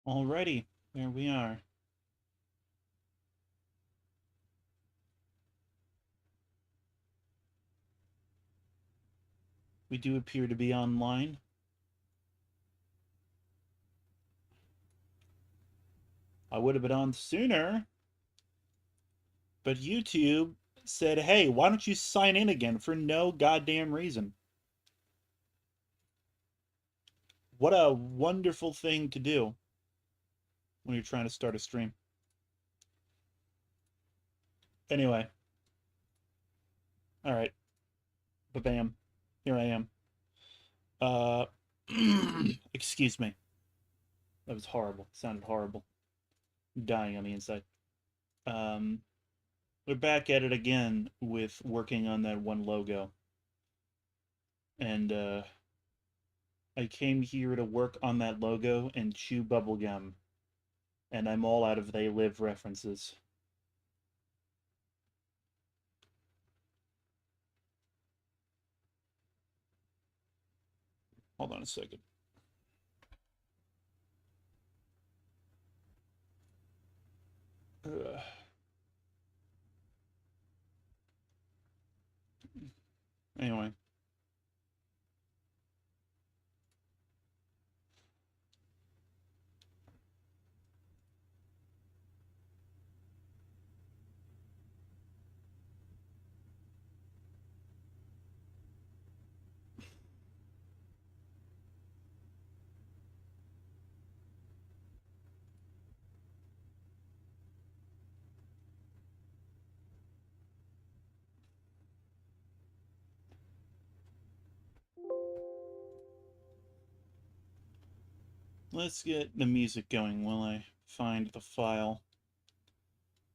Alrighty, there we are. We do appear to be online. I would have been on sooner, but YouTube said, hey, why don't you sign in again for no goddamn reason? What a wonderful thing to do when you're trying to start a stream. Anyway, alright. Ba-bam. Here I am. Uh, excuse me. That was horrible. It sounded horrible. I'm dying on the inside. Um, we're back at it again with working on that one logo. And, I came here to work on that logo and chew bubblegum. And I'm all out of They Live references. Hold on a second. Anyway. Let's get the music going while I find the file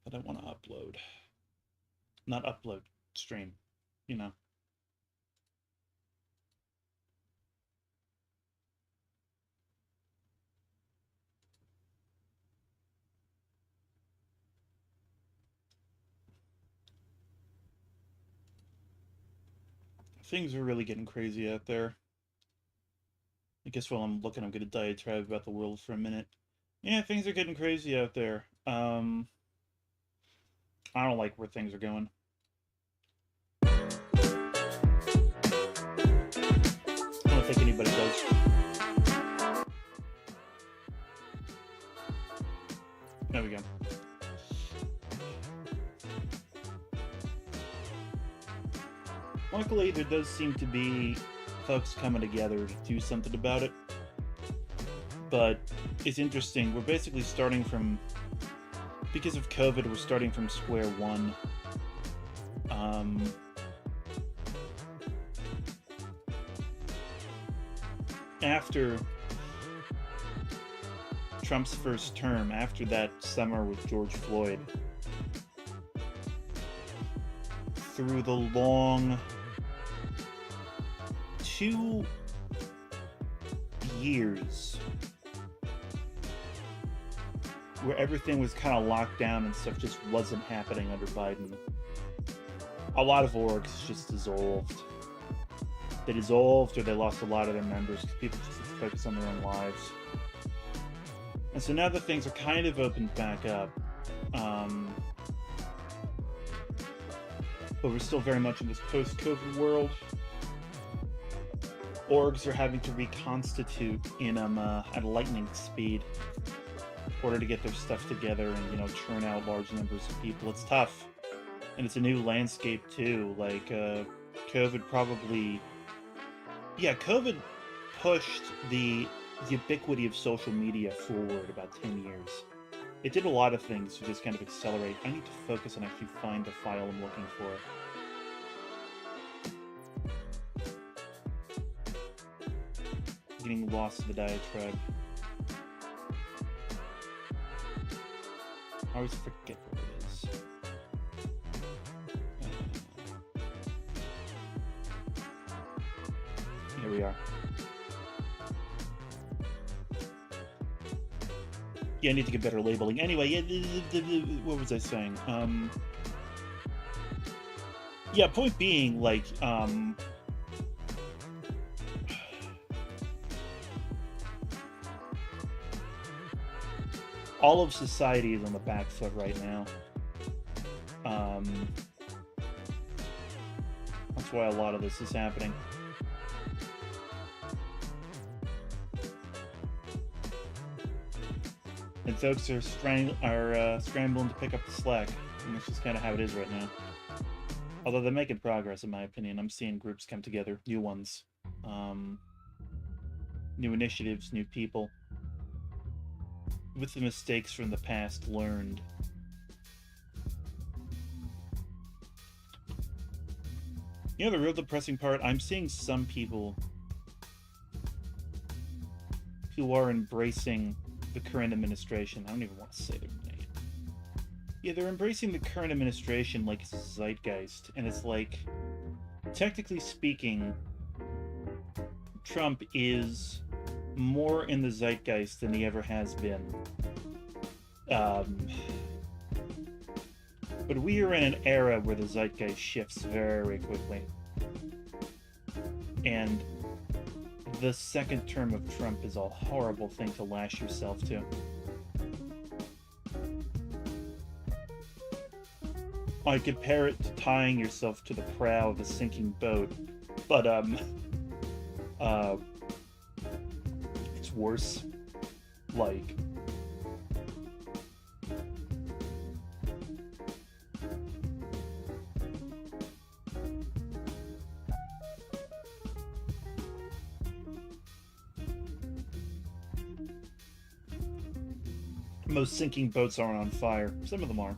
that I want to upload. Not upload, stream. You know. Things are really getting crazy out there. I guess while I'm looking, I'm going to diatribe about the world for a minute. Yeah, things are getting crazy out there. I don't like where things are going. I don't think anybody does. There we go. Luckily, there does seem to be folks coming together to do something about it. But it's interesting. We're basically starting from... Because of COVID, we're starting from square one. After Trump's first term, after that summer with George Floyd, through the long 2 years where everything was kind of locked down and stuff just wasn't happening under Biden, a lot of orgs just dissolved. They dissolved, or they lost a lot of their members because people just focus on their own lives. And so now that things are kind of opened back up, but we're still very much in this post-COVID world, orgs are having to reconstitute at lightning speed in order to get their stuff together and, you know, churn out large numbers of people. It's tough. And it's a new landscape, too. Like, COVID probably... Yeah, COVID pushed the ubiquity of social media forward about 10 years. It did a lot of things to just kind of accelerate. I need to focus and actually find the file I'm looking for. Getting lost in the diatribe. I always forget where it is. Here we are. Yeah, I need to get better labeling. Anyway, yeah, what was I saying? Yeah, point being, like, all of society is on the back foot right now. That's why a lot of this is happening. And folks are scrambling to pick up the slack, and that's just kind of how it is right now. Although they're making progress, in my opinion. I'm seeing groups come together, new ones, new initiatives, new people, with the mistakes from the past learned. You know the real depressing part? I'm seeing some people who are embracing the current administration. I don't even want to say their name. Yeah, they're embracing the current administration like it's a zeitgeist, and it's like, technically speaking, Trump is more in the zeitgeist than he ever has been. But we are in an era where the zeitgeist shifts very quickly. And the second term of Trump is a horrible thing to lash yourself to. I compare it to tying yourself to the prow of a sinking boat, but it's worse. Like, most sinking boats aren't on fire. Some of them are.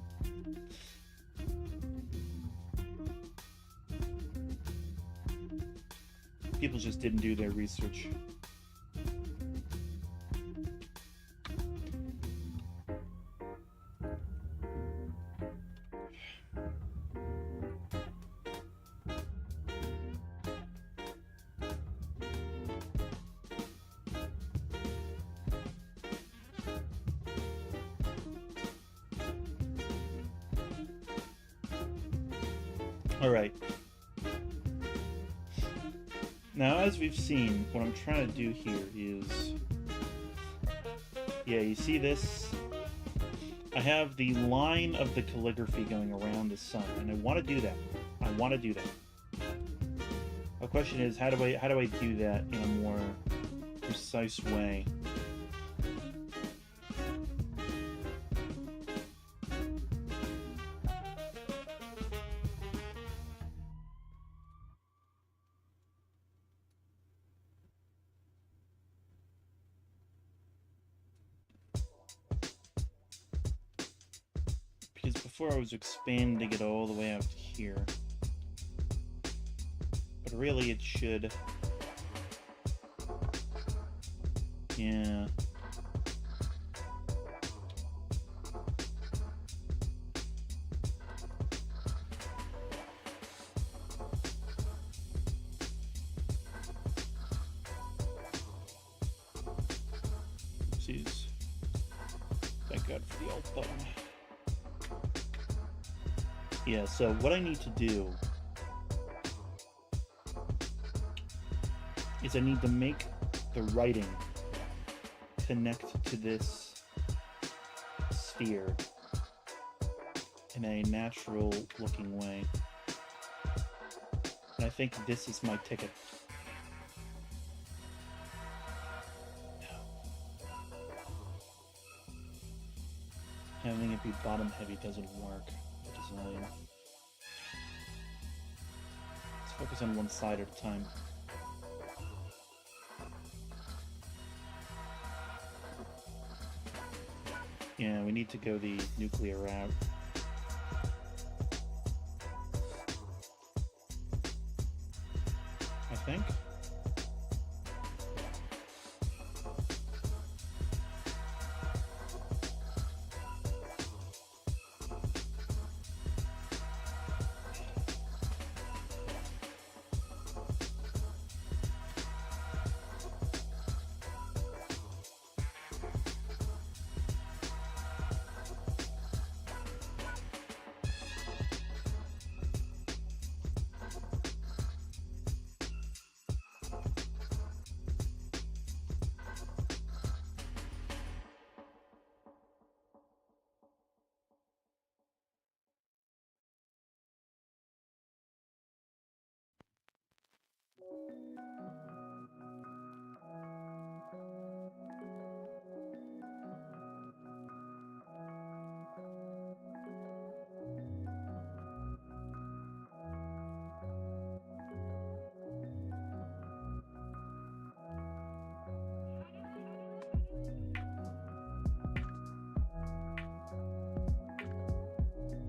People just didn't do their research. Alright. Now, as we've seen, what I'm trying to do here is... Yeah, you see this? I have the line of the calligraphy going around the sun, and I want to do that. I want to do that. The question is, how do I do that in a more precise way? Before I was expanding it all the way out here. But really it should... Yeah. Oopsies. Thank God for the alt button. Yeah, so what I need to do is I need to make the writing connect to this sphere in a natural looking way. And I think this is my ticket. No. Having it be bottom heavy doesn't work. Design. Let's focus on one side at a time. Yeah, we need to go the nuclear route. I think.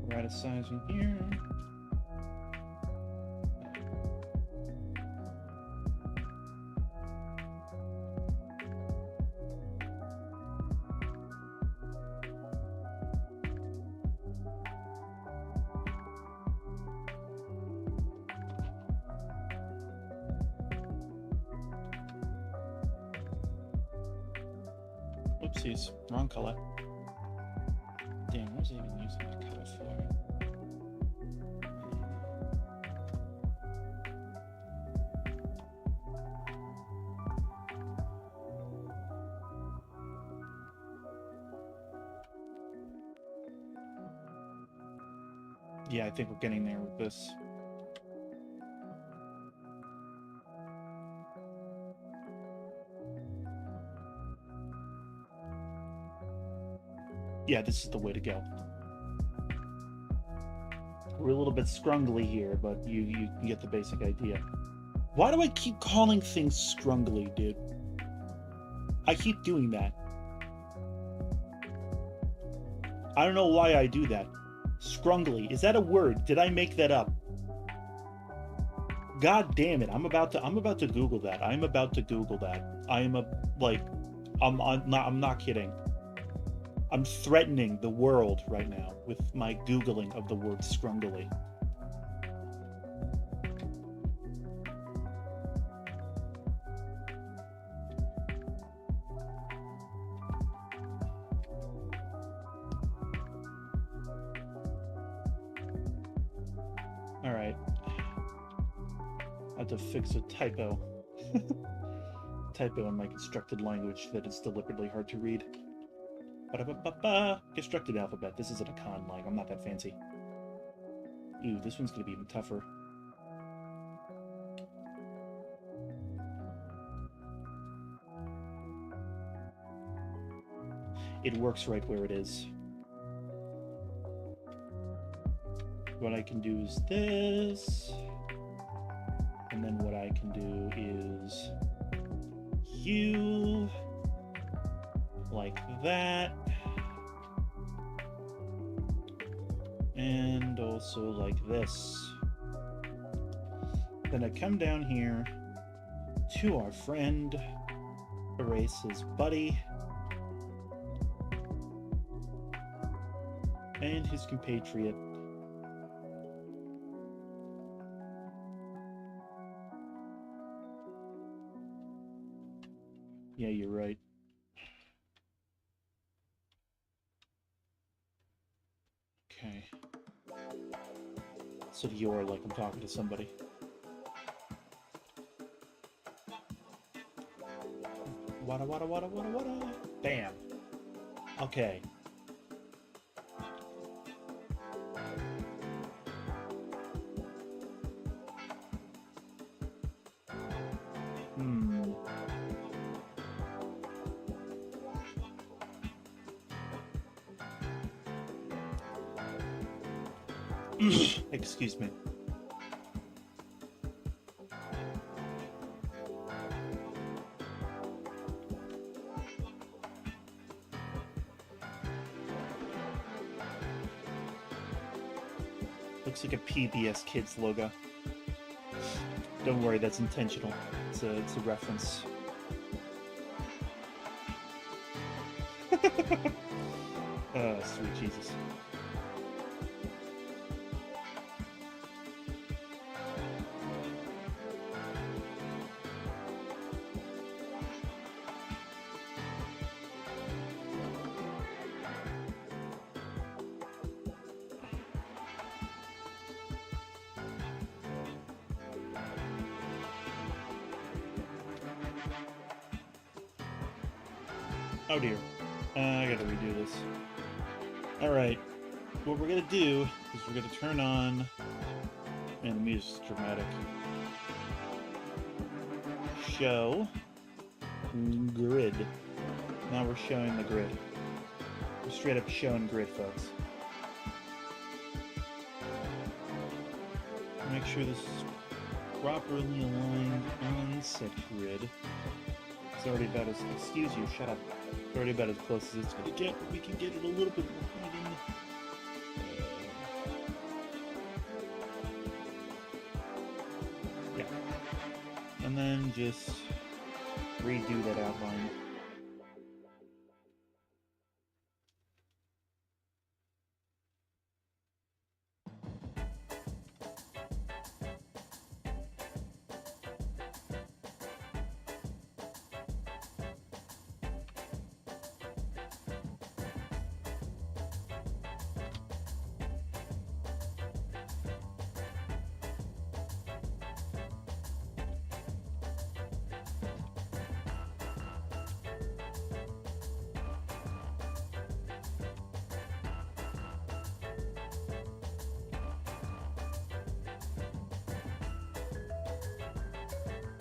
Right sizing here. Oopsies, wrong color. Damn, what was I even using the color for? Yeah, I think we're getting there with this. Yeah, this is the way to go. We're a little bit scrungly here, but you get the basic idea. Why do I keep calling things scrungly, dude? I keep doing that. I don't know why I do that. Scrungly. Is that a word? Did I make that up? God damn it. I'm about to Google that. I'm about to Google that. I'm not kidding. I'm threatening the world right now with my Googling of the word scrungly. All right. I have to fix a typo. Typo in my constructed language that is deliberately hard to read. Ba-da-ba-ba-ba. Constructed alphabet. This isn't a con lang. I'm not that fancy. Ooh, this one's gonna be even tougher. It works right where it is. What I can do is this. And then what I can do is you. Like that. And also like this. Then I come down here to our friend, erase his buddy, and his compatriot. Yeah, you're right. Okay. So you're like I'm talking to somebody. Wada wada wada wada wada. Bam. Okay. Excuse me. Looks like a PBS Kids logo. Don't worry, that's intentional. It's a reference. Oh, sweet Jesus. Oh dear. I gotta redo this. Alright. What we're gonna do is we're gonna turn on... Man, the music's dramatic. show grid. Now we're showing the grid. We're straight up showing grid, folks. Make sure this is properly aligned on set grid. It's already about as, excuse you, shut up. It's already about as close as it's gonna get. We can get it a little bit more even. Yeah. And then just redo that outline.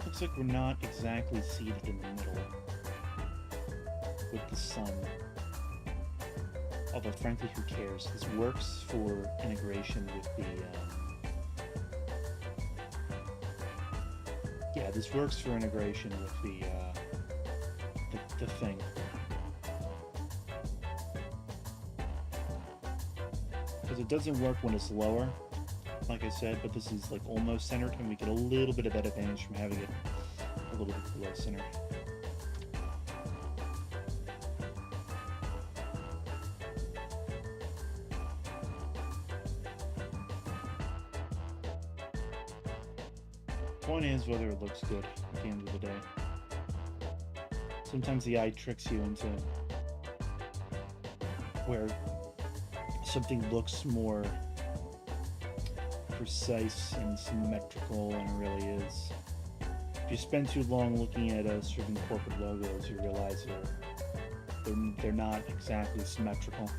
Looks like we're not exactly seated in the middle with the sun. Although, frankly, who cares? This works for integration with the... yeah, this works for integration with the thing. Because it doesn't work when it's lower, like I said, but this is like almost centered, and we get a little bit of that advantage from having it a little bit below center. Point is whether it looks good at the end of the day. Sometimes the eye tricks you into where something looks more precise and symmetrical than it really is. If you spend too long looking at certain corporate logos, you realize they're not exactly symmetrical,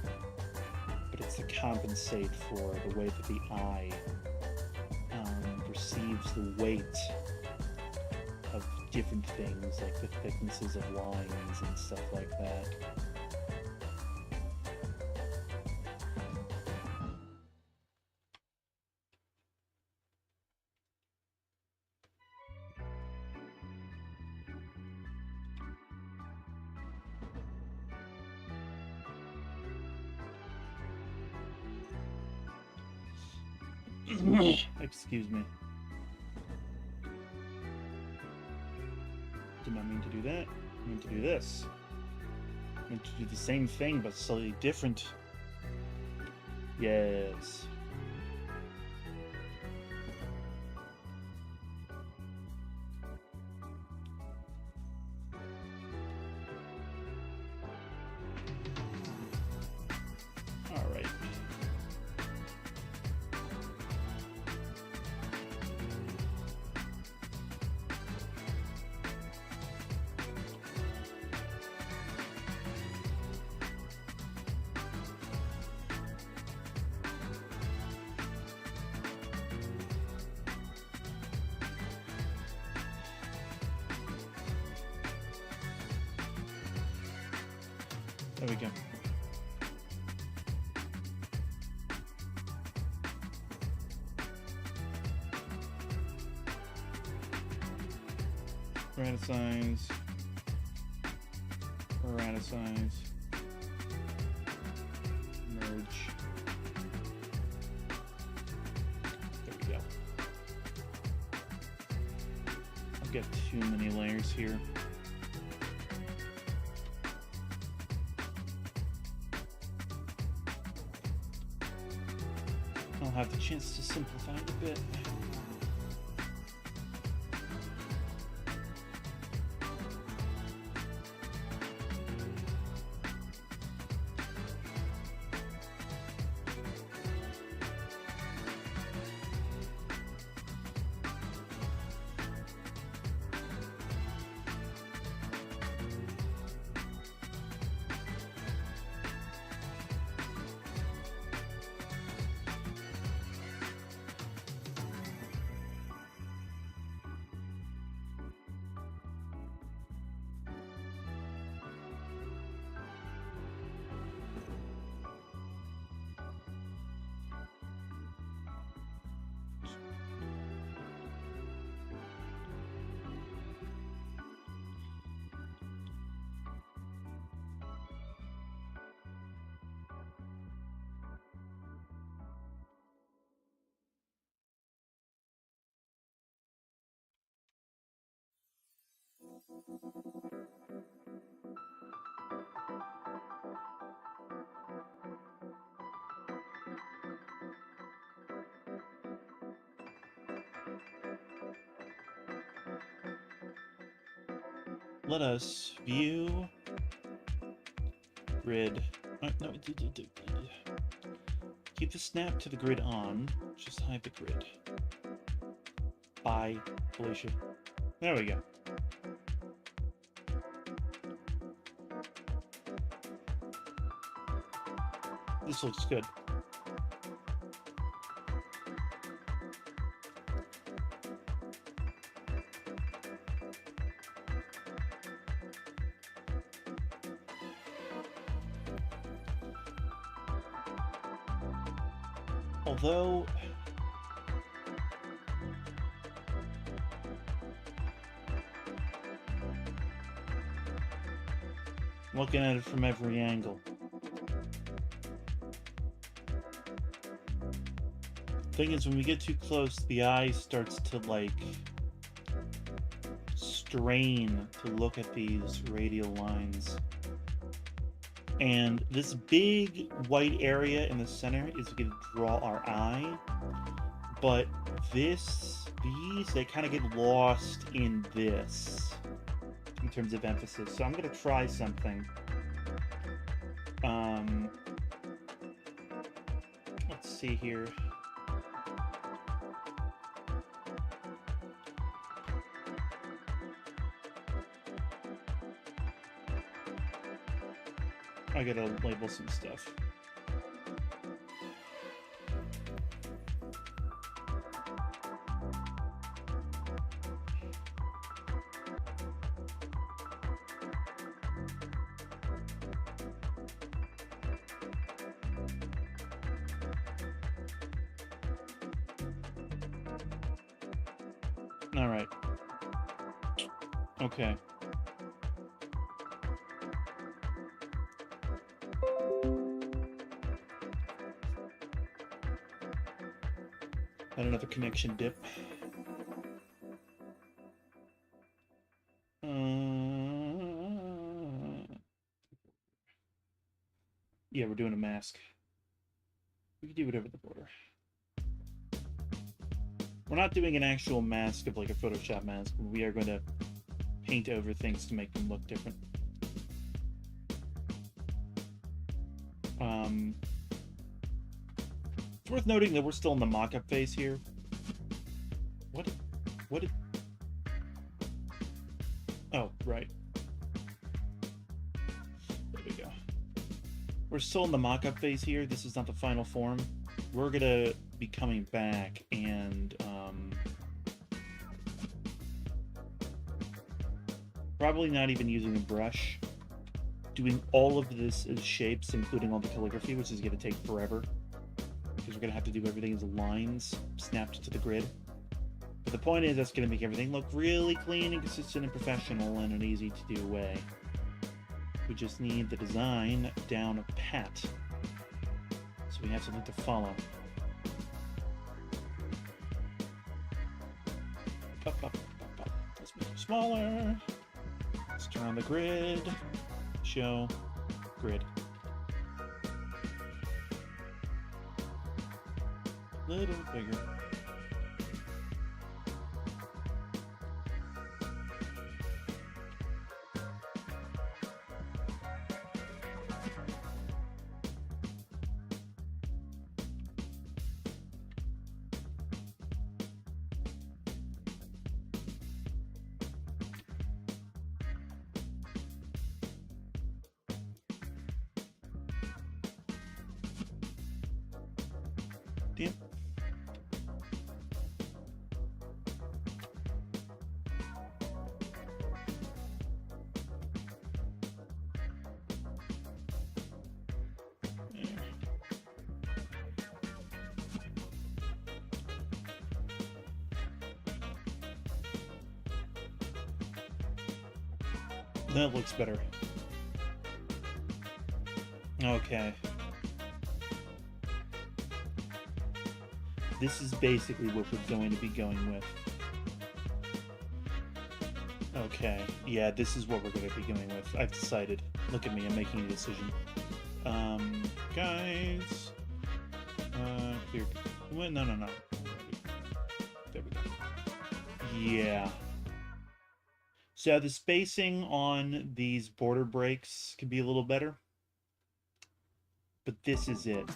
but it's to compensate for the way that the eye perceives the weight of different things, like the thicknesses of lines and stuff like that. Excuse me. Did not mean to do that. I meant to do this. I meant to do the same thing, but slightly different. Yes. All right. There we go. Renaissance. Renaissance. Merge. There we go. I've got too many layers here. I'll have the chance to simplify it a bit. Let us view grid. No, keep the snap to the grid on. Just hide the grid. Bye, Felicia. There we go. This looks good. Although looking at it from every angle. Thing is, when we get too close, the eye starts to like strain to look at these radial lines. And this big white area in the center is going to draw our eye, but these, they kind of get lost in this in terms of emphasis. So I'm going to try something. Let's see here. I gotta label some stuff. All right. Okay. Had another connection dip. Yeah, we're doing a mask. We can do whatever the border. We're not doing an actual mask of like a Photoshop mask. We are going to paint over things to make them look different. It's worth noting that we're still in the mock-up phase here. What? Oh, right. There we go. We're still in the mock-up phase here. This is not the final form. We're gonna be coming back and probably not even using a brush. Doing all of this as shapes, including all the calligraphy, which is gonna take forever. Because we're gonna have to do everything as lines snapped to the grid. But the point is, that's gonna make everything look really clean and consistent and professional in an easy to do way. We just need the design down pat. So we have something to follow. Up. Let's make it smaller. Let's turn on the grid. Show grid. Little bigger. Damn. That looks better. Okay. This is basically what we're going to be going with. Okay, yeah, this is what we're going to be going with. I've decided. Look at me, I'm making a decision. Guys... Clear... No. There we go. Yeah. So the spacing on these border breaks could be a little better. But this is it.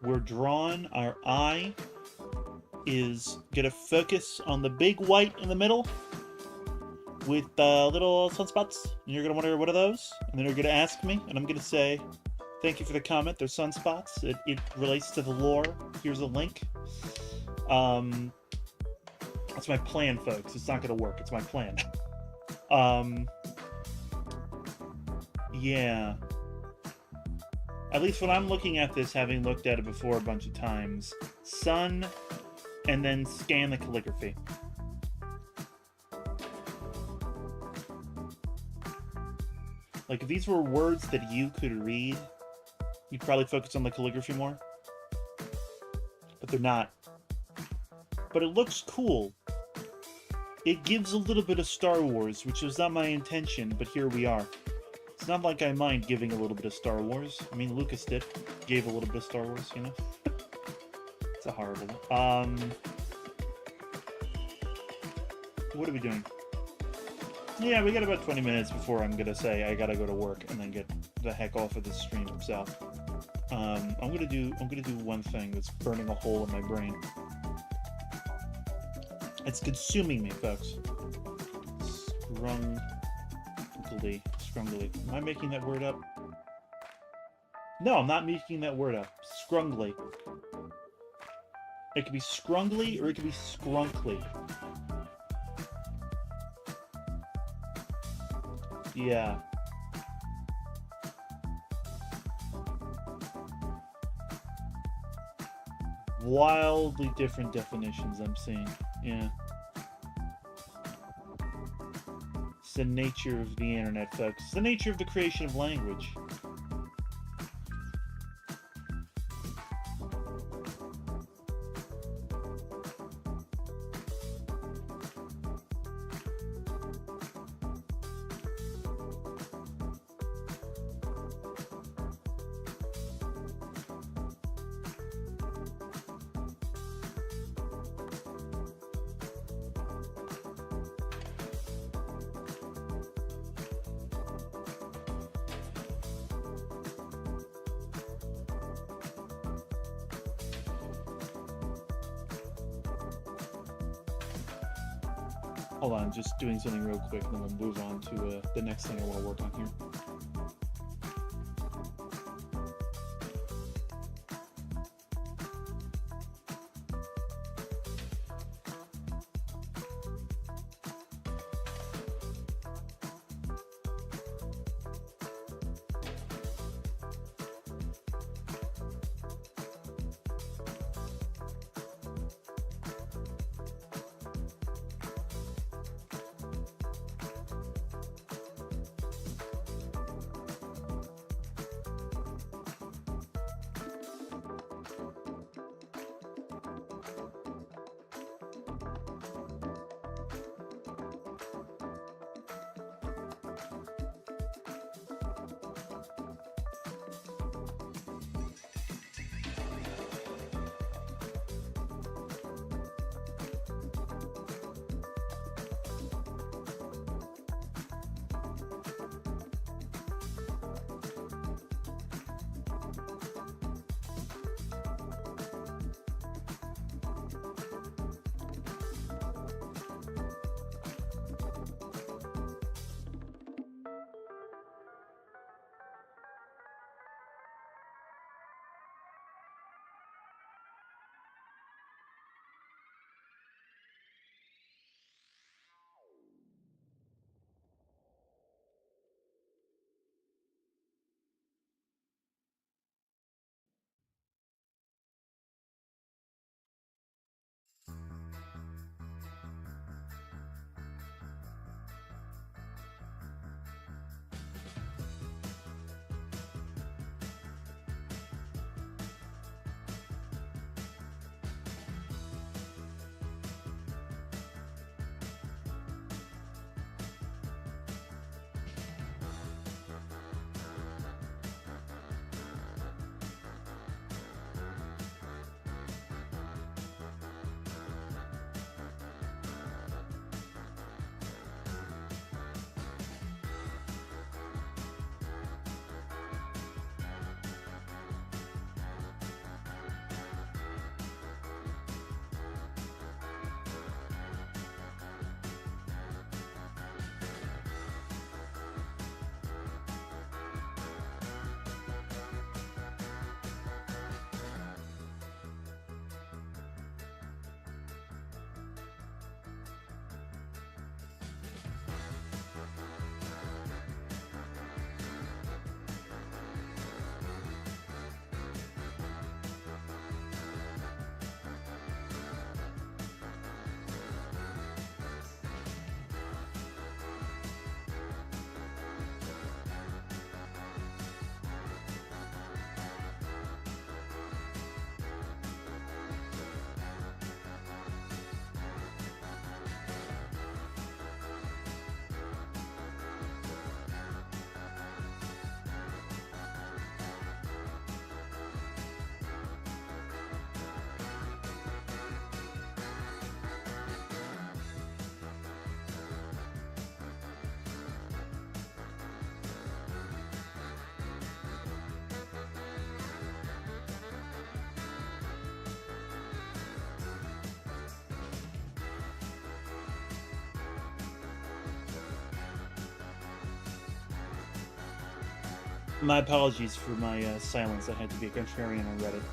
We're drawn, our eye is gonna focus on the big white in the middle with little sunspots. And you're gonna wonder, what are those? And then you're gonna ask me, and I'm gonna say, thank you for the comment, they're sunspots. It relates to the lore. Here's a link. That's my plan, folks. It's not gonna work, it's my plan. Yeah. At least when I'm looking at this, having looked at it before a bunch of times, sun, and then scan the calligraphy. Like, if these were words that you could read, you'd probably focus on the calligraphy more. But they're not. But it looks cool. It gives a little bit of Star Wars, which was not my intention, but here we are. It's not like I mind giving a little bit of Star Wars. I mean, Lucas did. Gave a little bit of Star Wars, you know? It's a horrible one. What are we doing? Yeah, we got about 20 minutes before I'm gonna say I gotta go to work and then get the heck off of this stream itself. I'm gonna do one thing that's burning a hole in my brain. It's consuming me, folks. Scrungly. Am I making that word up? No, I'm not making that word up. Scrungly. It could be scrungly or it could be scrunkly. Yeah. Wildly different definitions I'm seeing. Yeah. It's the nature of the internet, folks. It's the nature of the creation of language. Hold on, just doing something real quick, and then we'll move on to the next thing I want to work on here. My apologies for my silence. I had to be a contrarian on Reddit.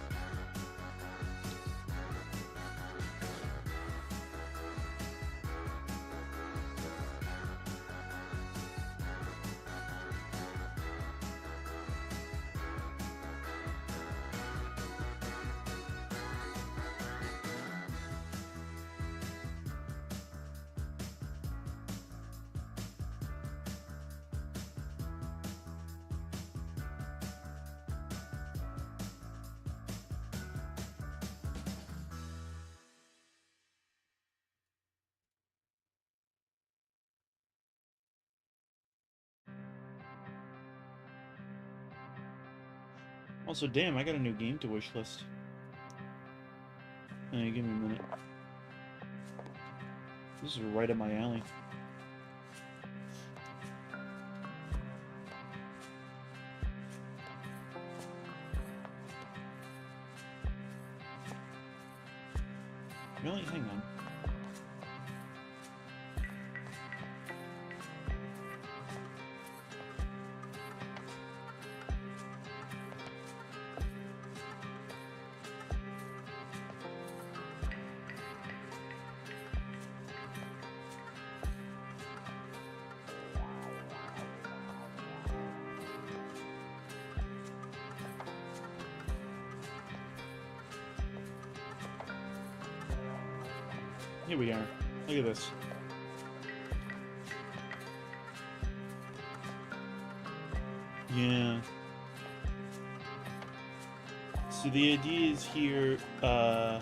Also, damn, I got a new game to wishlist. Hey, give me a minute. This is right up my alley. Really? Hang on. Here we are. Look at this. Yeah. So the idea is here, yeah,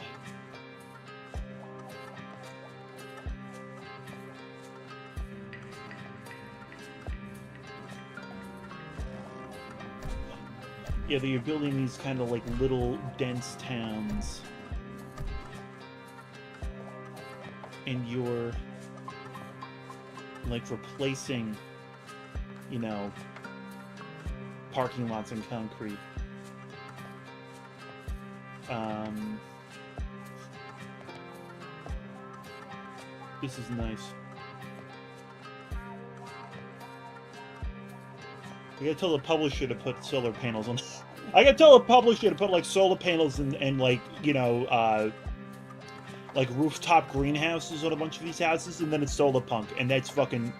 that you're building these kind of like little dense towns. And you're like replacing, you know, parking lots in concrete. This is nice. I gotta tell the publisher to put solar panels on. I gotta tell the publisher to put like solar panels and like, you know, like rooftop greenhouses on a bunch of these houses, and then it's solar punk, and that's fucking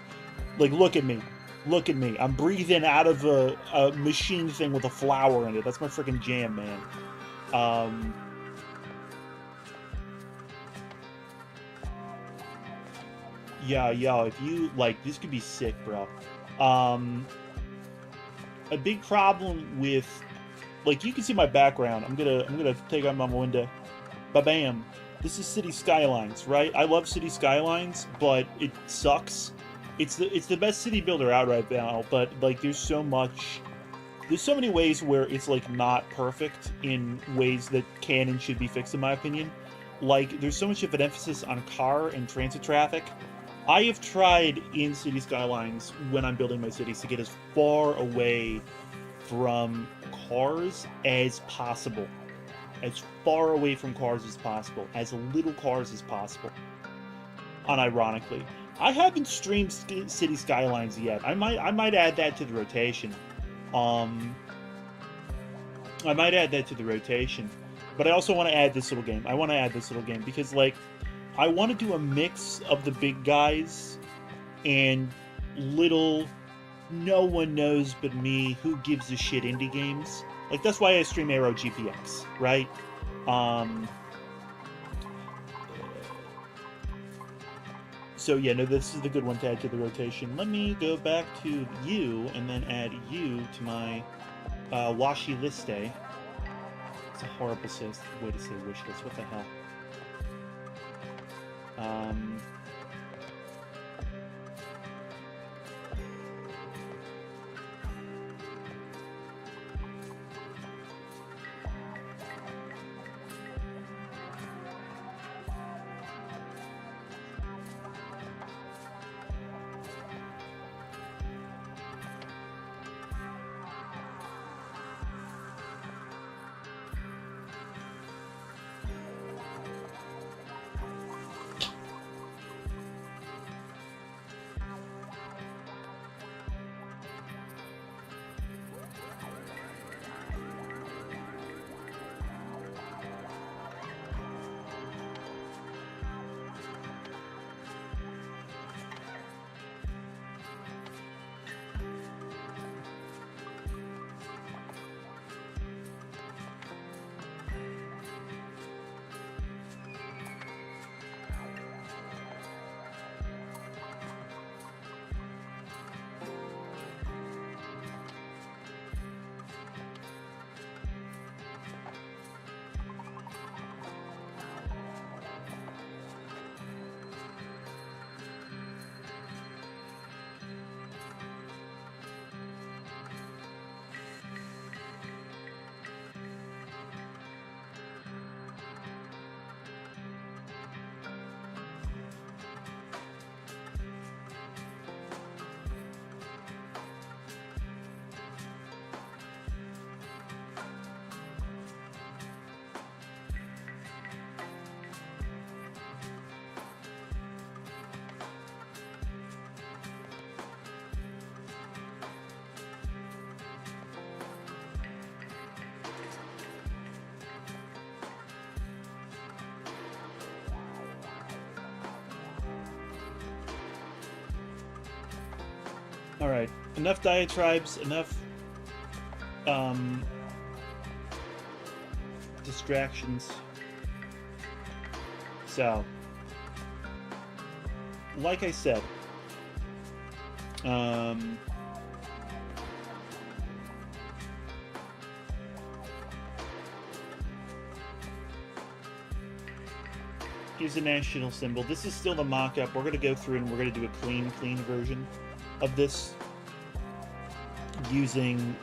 like, look at me. Look at me. I'm breathing out of a machine thing with a flower in it. That's my freaking jam, man. Yeah, if you like, this could be sick, bro. A big problem with, like, you can see my background. I'm gonna take out my window. Ba-bam. This is City Skylines, right? I love City Skylines, but it sucks. It's the best city builder out right now, but like there's so many ways where it's like not perfect in ways that can and should be fixed, in my opinion. Like, there's so much of an emphasis on car and transit traffic. I have tried in City Skylines, when I'm building my cities, to get as far away from cars as possible. As far away from cars as possible. As little cars as possible. Unironically. I haven't streamed City Skylines yet. I might add that to the rotation. I might add that to the rotation. But I also want to add this little game. I want to add this little game because, like, I want to do a mix of the big guys and little, no one knows but me, who gives a shit indie games. Like, that's why I stream Aero GPX, right? So yeah, no, this is the good one to add to the rotation. Let me go back to you and then add you to my washi list day. It's a horrible way to say wish list. What the hell? All right, enough diatribes, enough um, distractions. So, like I said, um, here's the national symbol. This is still the mock-up. We're going to go through and we're going to do a clean version of this using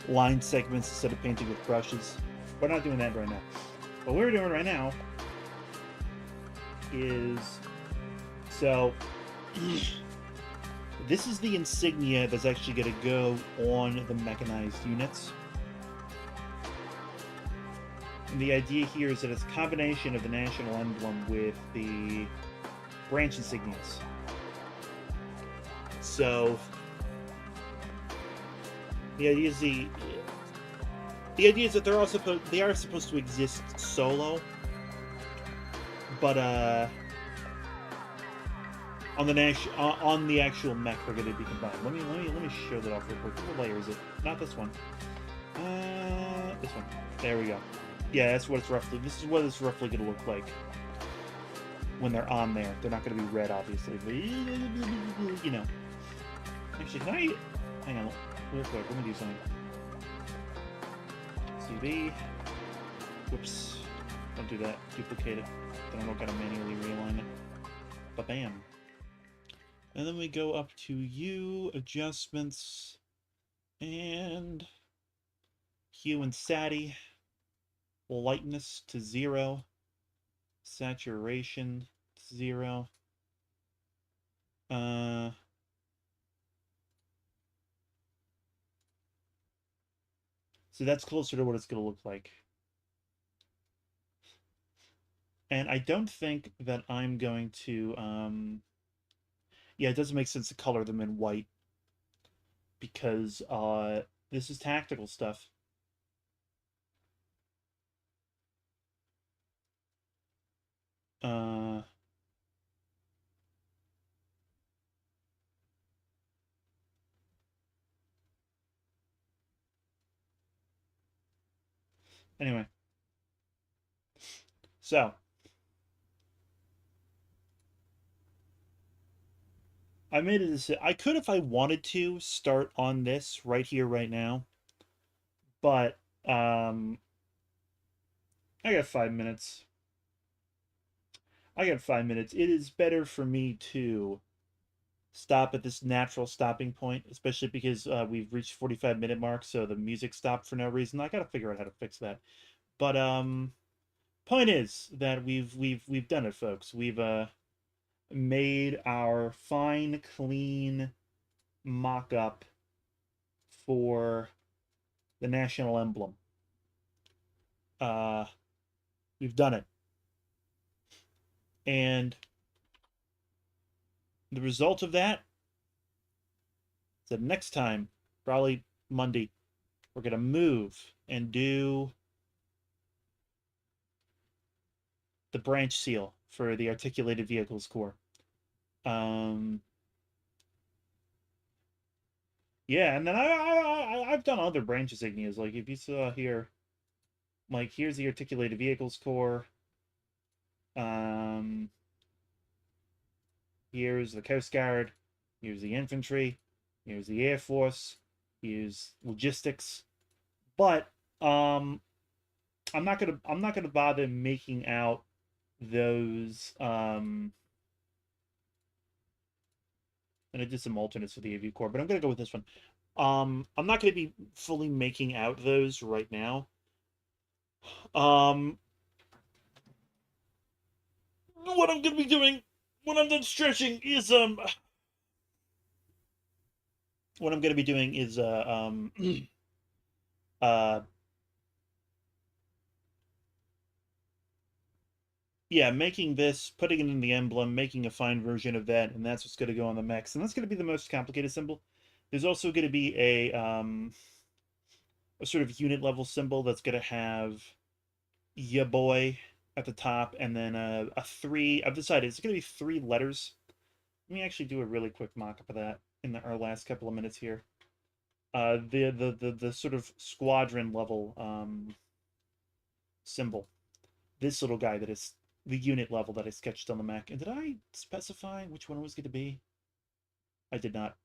line segments instead of painting with brushes. We're not doing that right now. What we're doing right now is... So, this is the insignia that's actually going to go on the mechanized units. And the idea here is that it's a combination of the national emblem with the branch insignias. So the idea is that they are supposed to exist solo, but on the actual mech they're going to be combined. Let me show that off real quick. What layer is it? Not this one. This one. There we go. Yeah, that's what it's roughly. This is what it's roughly going to look like when they're on there. They're not going to be red, obviously, but you know. Actually, can I? Hang on, real quick. Let me do something. CV. Whoops. Don't do that. Duplicate it. Then I don't gotta manually realign it. But bam. And then we go up to U, adjustments, and hue and sati. Lightness to 0. Saturation to 0. So that's closer to what it's going to look like. And I don't think that I'm going to... Yeah, it doesn't make sense to color them in white. Because this is tactical stuff. Anyway. So. I made a decision. I could, if I wanted to, start on this right here, right now. But, I got 5 minutes. I got 5 minutes. It is better for me to stop at this natural stopping point, especially because we've reached 45-minute mark, so the music stopped for no reason. I gotta figure out how to fix that. But point is that we've done it, folks. We've made our fine, clean mock-up for the national emblem. We've done it. And the result of that is that next time, probably Monday, we're going to move and do the branch seal for the articulated vehicles core. Yeah, and then I've done other branch insignias. Like if you saw here, like here's the articulated vehicles core. Here's the Coast Guard. Here's the infantry. Here's the Air Force. Here's logistics. But I'm not gonna bother making out those and I did some alternates for the AV core, but I'm gonna go with this one. I'm not gonna be fully making out those right now. What I'm gonna be doing when I'm done stretching is what I'm gonna be doing is uh yeah, making this, putting it in the emblem, making a fine version of that, and that's what's gonna go on the mechs, and that's gonna be the most complicated symbol. There's also gonna be a sort of unit level symbol that's gonna have ya boy at the top, and then a 3. I've decided it's gonna be 3 letters Let me actually do a really quick mock-up of that in our last couple of minutes here. The sort of squadron level symbol. This little guy that is the unit level that I sketched on the Mac. And did I specify which one it was going to be? I did not.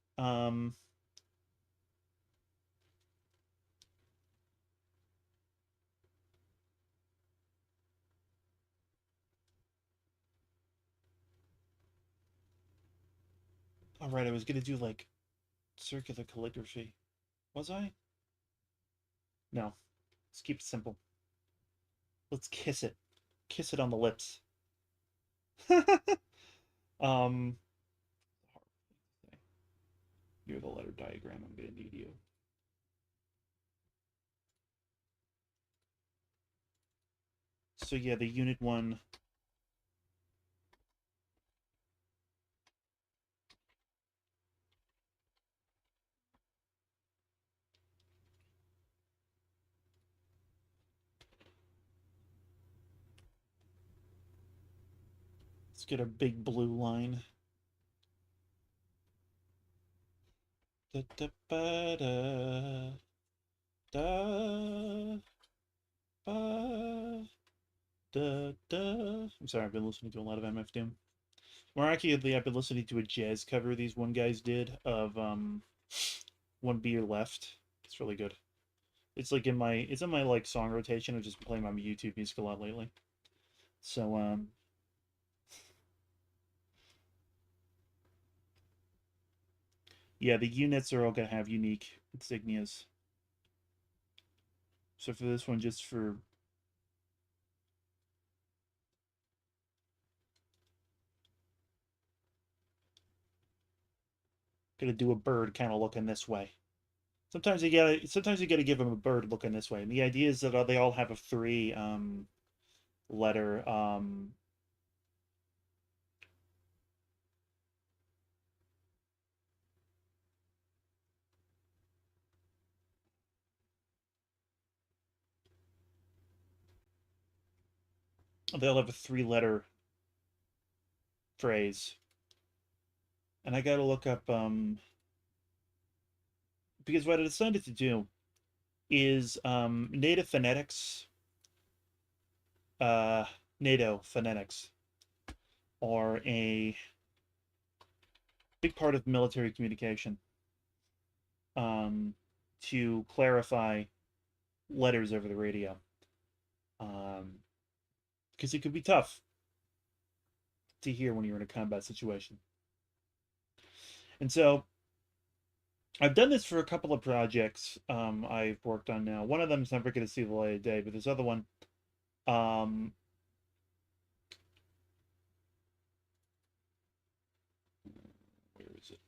All right, I was going to do like circular calligraphy. Was I? No. Let's keep it simple. Let's kiss it. Kiss it on the lips. um, you're the letter diagram. I'm going to need you. So yeah, the unit one. Let's get a big blue line. Da, da, ba, da, da, ba, da, da. I'm sorry, I've been listening to a lot of MF Doom. More accurately, I've been listening to a jazz cover these one guys did of One Beer Left. It's really good. It's like it's in my like song rotation. I've just been playing my YouTube music a lot lately. So yeah, the units are all gonna have unique insignias. So for this one, just for gonna do a bird kind of looking this way. Sometimes you gotta give them a bird looking this way. And the idea is that they all have a three letter they all have a three-letter phrase. And I gotta look up because what I decided to do is native phonetics, uh NATO phonetics are a big part of military communication. Um to clarify letters over the radio. Because it could be tough to hear when you're in a combat situation. And so I've done this for a couple of projects I've worked on now. One of them is never going to see the light of day, but this other one, um, where is it?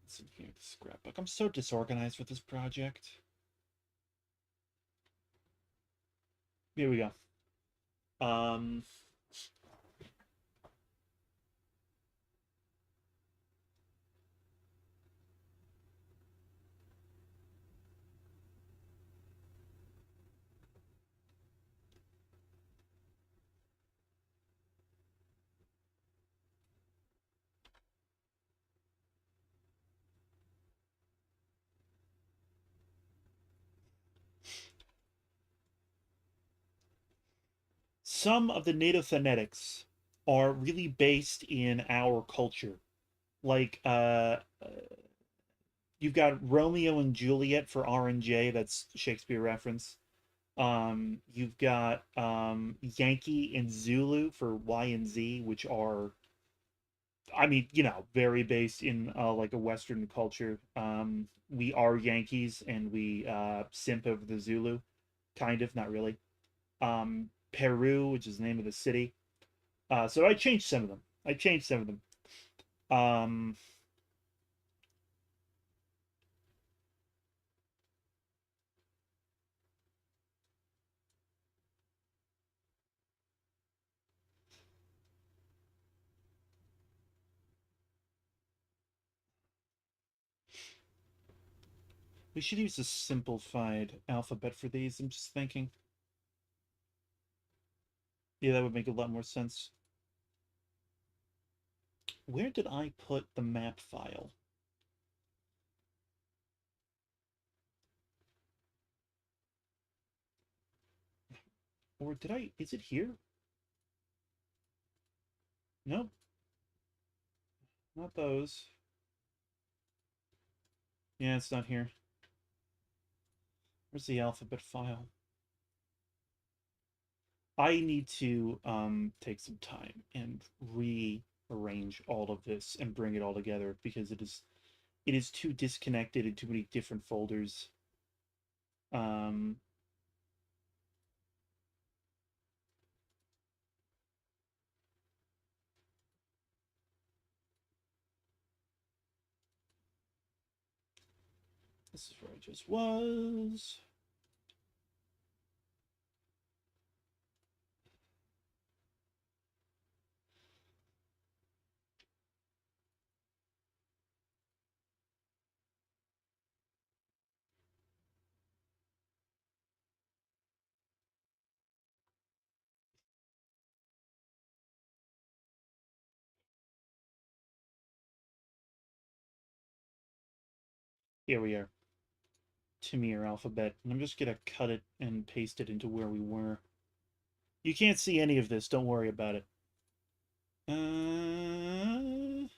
It's in here, the scrapbook. I'm so disorganized with this project. Here we go. Um, some of the native phonetics are really based in our culture. Like, you've got Romeo and Juliet for R and J, that's Shakespeare reference. You've got Yankee and Zulu for Y and Z, which are, I mean, very based in like a Western culture. We are Yankees and we simp over the Zulu, kind of, not really. Peru, which is the name of the city. So I changed some of them. I changed some of them. Um, we should use a simplified alphabet for these. I'm just thinking. Yeah, that would make a lot more sense. Where did I put the map file? Or did I... Is it here? Nope. Not those. Yeah, it's not here. Where's the alphabet file? I need to take some time and rearrange all of this and bring it all together because it is too disconnected in too many different folders. Um, this is where I just was. Here we are. Tamir alphabet. And I'm just gonna cut it and paste it into where we were. You can't see any of this. Don't worry about it. Here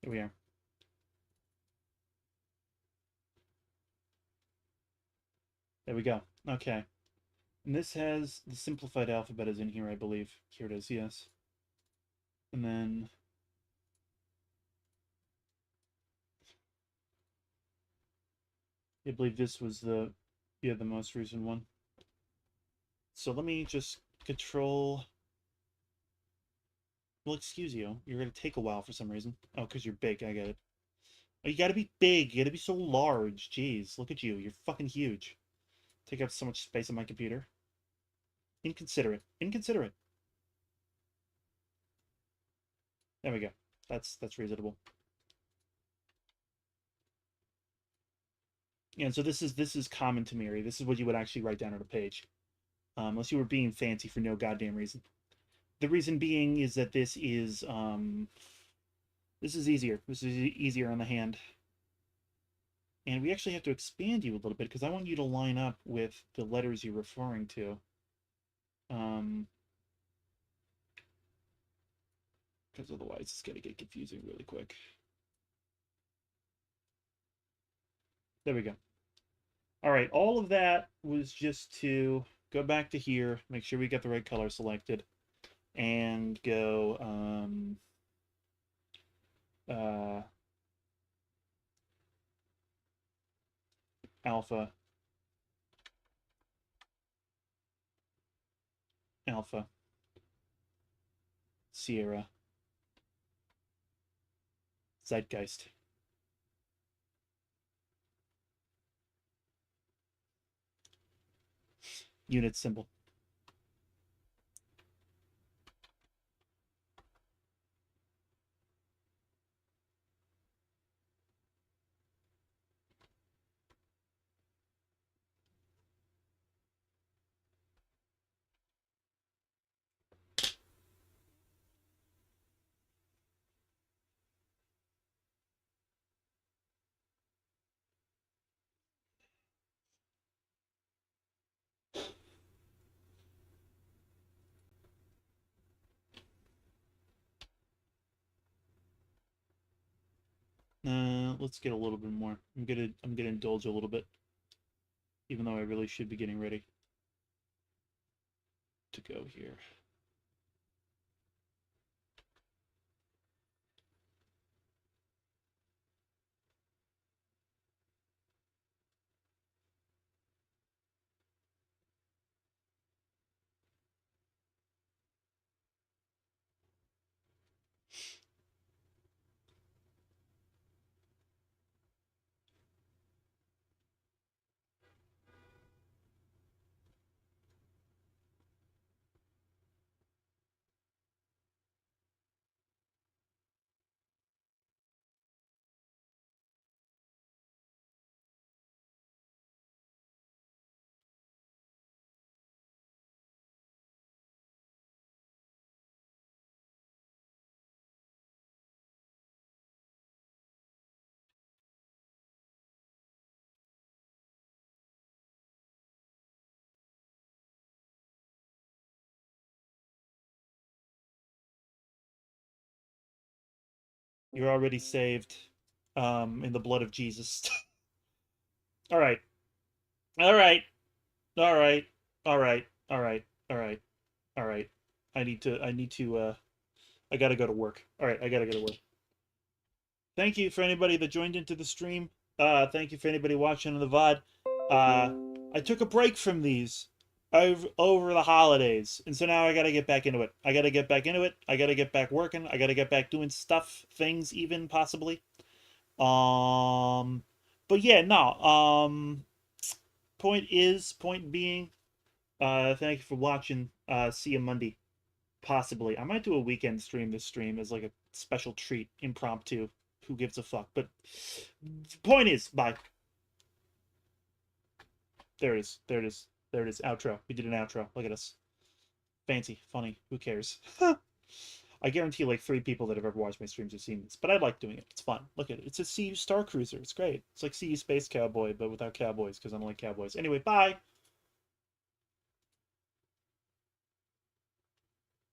we are. There we go. Okay. And this has the simplified alphabet is in here, I believe. Here it is, yes. And then I believe this was the most recent one. So let me just control. Well, excuse you. You're gonna take a while for some reason. Oh, because you're big. I get it. Oh, you gotta be big. You gotta be so large. Jeez, look at you. You're fucking huge. Take up so much space on my computer. Inconsiderate. Inconsiderate. There we go. That's reasonable. Yeah, so this is common to Miri. This is what you would actually write down on a page. Unless you were being fancy for no goddamn reason. The reason being is that this is easier. This is easier on the hand. And we actually have to expand you a little bit because I want you to line up with the letters you're referring to. Because otherwise it's going to get confusing really quick. There we go. All right, all of that was just to go back to here, make sure we got the right color selected, and go alpha, alpha, Sierra, Zeitgeist. Unit symbol. Let's get a little bit more. I'm gonna indulge a little bit, even though I really should be getting ready to go here. You're already saved in the blood of Jesus. All right. All right. All right. All right. All right. All right. All right. I gotta go to work. All right, I gotta go to work. Thank you for anybody that joined into the stream. Thank you for anybody watching on the VOD. I took a break from these over the holidays, and so now I gotta get back into it. I gotta get back into it. I gotta get back working. I gotta get back doing stuff, things, even possibly. Um, but yeah, no. Point being, thank you for watching. See you Monday. Possibly. I might do a weekend stream this stream as like a special treat, impromptu. Who gives a fuck? But point is, bye. There it is. There it is. There it is. Outro. We did an outro. Look at us. Fancy. Funny. Who cares? I guarantee like 3 people that have ever watched my streams have seen this. But I like doing it. It's fun. Look at it. It's a CU Star Cruiser. It's great. It's like CU Space Cowboy, but without cowboys, because I don't like cowboys. Anyway, bye.